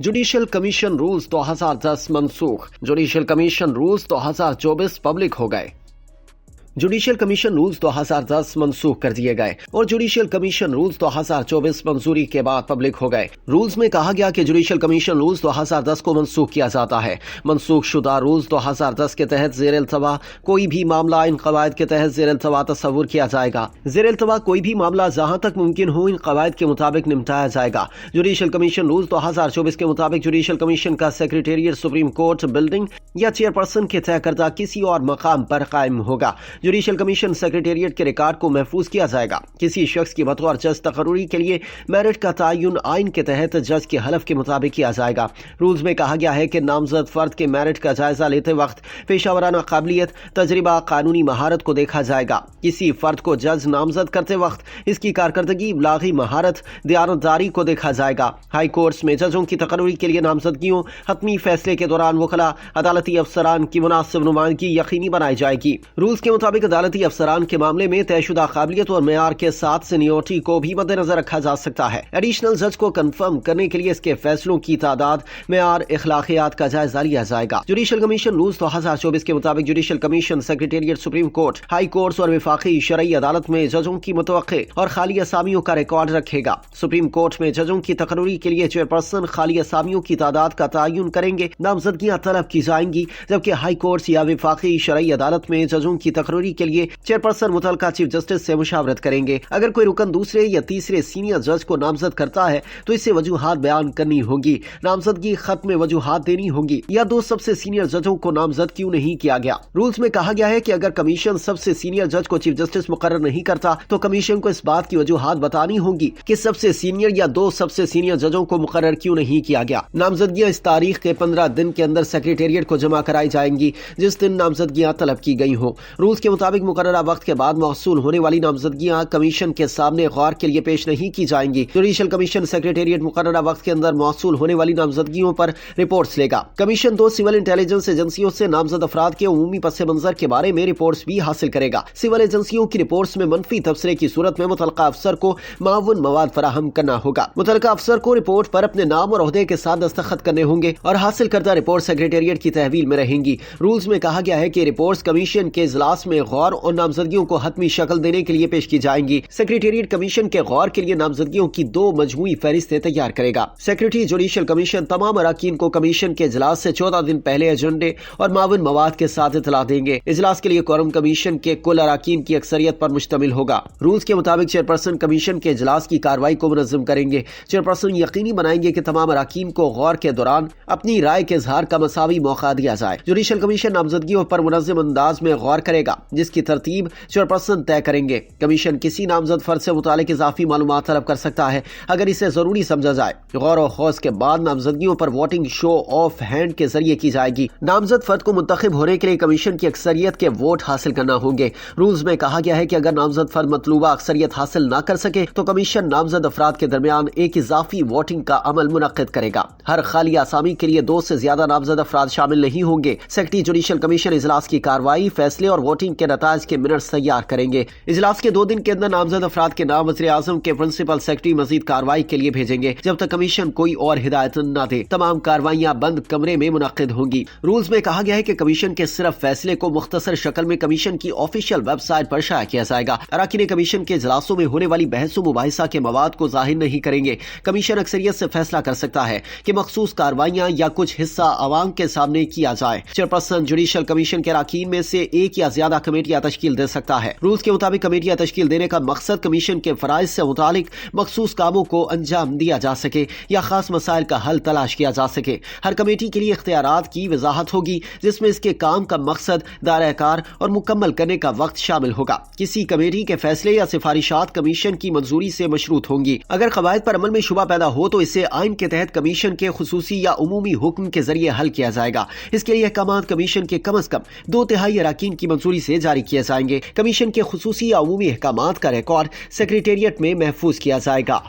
Judicial commission rules 2010 मनसूख। Judicial commission rules 2024 public हो गए। Judicial commission rules 2010 मनसूख कर दिए गए और जुडिशियल कमीशन रूल्स 2024 मंजूरी के बाद पब्लिक हो गए। रूल्स में कहा गया कि जुडिशियल कमीशन रूल्स 2010 को मनसूख किया जाता है। मनसूख शुदा रूल्स 2010 के तहत ज़ेर-ए-इल्तवा कोई भी मामला इन कवायद के तहत ज़ेर-ए-इल्तवा तस्वुर किया जाएगा। ज़ेर-ए-इल्तवा कोई भी मामला जहां तक मुमकिन हो इन कवायद के मुताबिक निपटाया जाएगा। जुडिशियल कमीशन रूल्स 2024 के मुताबिक जुडिशियल कमीशन का सेक्रेटेरिएट सुप्रीम कोर्ट बिल्डिंग या चेयरपर्सन के तय करदा किसी और मकाम पर कायम होगा। जुडिशियल कमीशन सेक्रेटेरिएट के रिकॉर्ड को महफूज किया जाएगा। किसी शख्स की बतौर जज तकर्री के लिए मेरिट का तयन आइन के तहत जज के हलफ के मुताबिक किया जाएगा। रूल्स में कहा गया है कि नामजद फर्द के मेरिट का जायजा लेते वक्त पेशावराना काबिलियत, तजर्बा, कानूनी महारत को देखा जाएगा। किसी फर्द को जज नामजद करते वक्त इसकी कारकर्दगी, इब्लागी महारत, दयानतदारी को देखा जाएगा। हाई कोर्ट्स में जजों की तकर्री के लिए नामजदगियों, हतमी फैसले के दौरान वकला, अदालती अफसरान की मुनासिब नुमाइंदगी यकीनी बनाई जाएगी। रूल्स के मुताबिक अदालती अफसरान के मामले में तयशुदा काबिलियत और मेयार के साथ सीनियोरिटी को भी मद्देनजर रखा जा सकता है। एडिशनल जज को कंफर्म करने के लिए इसके फैसलों की तादाद, मेयार, इखलाकियात का जायजा लिया जाएगा। जुडिशियल कमीशन रूल्स 2024 के मुताबिक judicial commission secretariat supreme court, high courts और विफाकी शरई अदालत में जजों की मुतवक्के और खाली असामियों का रिकॉर्ड रखेगा। सुप्रीम कोर्ट में जजों की तकर्री के लिए चेयरपर्सन खाली असामियों की तादाद का तयन करेंगे। नामजदगियां तलब की जाएंगी, जबकि हाई कोर्ट्स या विफाकी शरई अदालत में जजों की तकर्री के लिए चेयरपर्सन मुतलका चीफ जस्टिस से मुशावरत करेंगे। अगर कोई रुकन दूसरे या तीसरे सीनियर जज को नामजद करता है तो इससे वजूहात बयान करनी होगी। नामजदगी खत में वजूहात देनी होगी या दो सबसे सीनियर जजों को नामजद क्यों नहीं किया गया। रूल्स में कहा गया है कि अगर कमीशन सबसे सीनियर जज को चीफ जस्टिस मुकर्रर नहीं करता तो कमीशन को इस बात की वजूहात बतानी होगी कि सबसे सीनियर या दो सबसे सीनियर जजों को मुकर्रर क्यों नहीं किया गया। नामजदगियां इस तारीख के 15 दिन के अंदर सेक्रेटेरिएट को जमा कराई जाएंगी जिस दिन नामजदगियां तलब की गई हो। रूल्स के मुताबिक मुकर्ररा वक्त के बाद मौसूल होने वाली नामजदगियां कमीशन के सामने गौर के लिए पेश नहीं की जाएंगी। जुडिशियल कमीशन सेक्रेटेरिएट मुकर्ररा वक्त के अंदर मौसूल होने वाली नामजदगियों पर रिपोर्ट्स लेगा। कमीशन 2 सिविल इंटेलिजेंस एजेंसियों से नामजद अफराद के उमूमी पस मंजर के बारे में रिपोर्ट्स भी हासिल करेगा। सिविल एजेंसियों की रिपोर्ट्स में मनफी तबसरे की सूरत में मुतलका अफसर को मावन मवाद फराहम करना होगा। मुतलका अफसर को रिपोर्ट पर अपने नाम और ओहदे के साथ दस्तखत करने होंगे और हासिल करदा रिपोर्ट सेक्रेटेरिएट की तहवील में रहेंगी। रूल्स में कहा गया है कि रिपोर्ट्स कमीशन के इजलास में गौर और नामजदगियों को हतमी शक्ल देने के लिए पेश की जाएंगी। सेक्रेटेरिएट कमीशन के गौर के लिए नामजदगियों की 2 मजमूई फहरिस्तें तैयार करेगा। सेक्रेटरी जुडिशियल कमीशन तमाम अराकीन को कमीशन के इजलास से 14 दिन पहले एजेंडे और मावन मवाद के साथ इतला देंगे। इजलास के लिए कोरम कमीशन के कुल अराकीन की अक्सरियत पर मुश्तमिल होगा। रूल्स के मुताबिक चेयरपर्सन कमीशन के इजलास की कार्रवाई को मुनज़्ज़म करेंगे। चेयरपर्सन यकीनी बनाएंगे कि तमाम अराकीन को गौर के दौरान अपनी राय के इजहार का मसावी मौका दिया जाए। जुडिशियल कमीशन नामजदगियों पर मुनज़्ज़म अंदाज में गौर करेगा जिसकी तरतीब चेयरपर्सन तय करेंगे। कमीशन किसी नामजद फर्द से मुतालिक इजाफी मालूमात तलब कर सकता है अगर इसे जरूरी समझा जाए। गौर और खौस के बाद नामजदगियों पर वोटिंग शो ऑफ हैंड के जरिए की जाएगी। नामजद फर्द को मुंतखब होने के लिए कमीशन की अक्सरियत के वोट हासिल करना होंगे। रूल्स में कहा गया है कि अगर नामजद फर्द मतलूबा अक्सरियत हासिल न कर सके तो कमीशन नामजद अफराद के दरमियान एक इजाफी वोटिंग का अमल मुनक्किद करेगा। हर खाली आसामी के लिए 2 से ज्यादा नामजद अफराद शामिल नहीं होंगे। सेक्रेटरी जुडिशियल कमीशन इजलास की कार्रवाई, फैसले और वोटिंग के नताइज के मिनट्स तैयार करेंगे। इजलास के 2 दिन के अंदर नामजद अफराद के नाम वज़ीर आज़म के प्रिंसिपल सेक्रेटरी मजीद कार्रवाई के लिए भेजेंगे जब तक कमीशन कोई और हिदायत न दे। तमाम कार्रवाइयां बंद कमरे में मुनक्किद होंगी। रूल्स में कहा गया है कि कमीशन के सिर्फ फैसले को मुख्तसर शक्ल में कमीशन की ऑफिशियल वेबसाइट पर शाया किया जाएगा। अराकीन कमीशन के इजलासों में होने वाली बहस मुबाहिसा के मवाद को जाहिर नहीं करेंगे। कमीशन अक्सरियत से फैसला कर सकता है कि मखसूस कार्रवाइयां या कुछ हिस्सा अवाम के सामने किया जाए। चेयरपर्सन जुडिशियल कमीशन के अराकीन में से एक या ज्यादा कमेटियां तश्कील दे सकता है। रूल्स के मुताबिक कमेटियां तश्कील देने का मकसद कमीशन के फराइज से मुतालिक मखसूस कामों को अंजाम दिया जा सके या खास मसाइल का हल तलाश किया जा सके। हर कमेटी के लिए इख्तियारात की वजाहत होगी जिसमें इसके काम का मकसद, दायरा कार और मुकम्मल करने का वक्त शामिल होगा। किसी कमेटी के फैसले या सिफारिशात कमीशन की मंजूरी से मशरूत होंगी। अगर कवायद पर अमल में शुबा पैदा हो तो इसे आइन के तहत कमीशन के खुसूसी या उमूमी हुक्म के जरिए हल किया जाएगा। इसके लिए अहकामात कमीशन के कम अज कम 2/3 अराकीन की मंजूरी से जारी किए जाएंगे। कमीशन के खुसूसी या उमूमी अहकामात का रिकॉर्ड सेक्रेटेरिएट में महफूज किया जाएगा।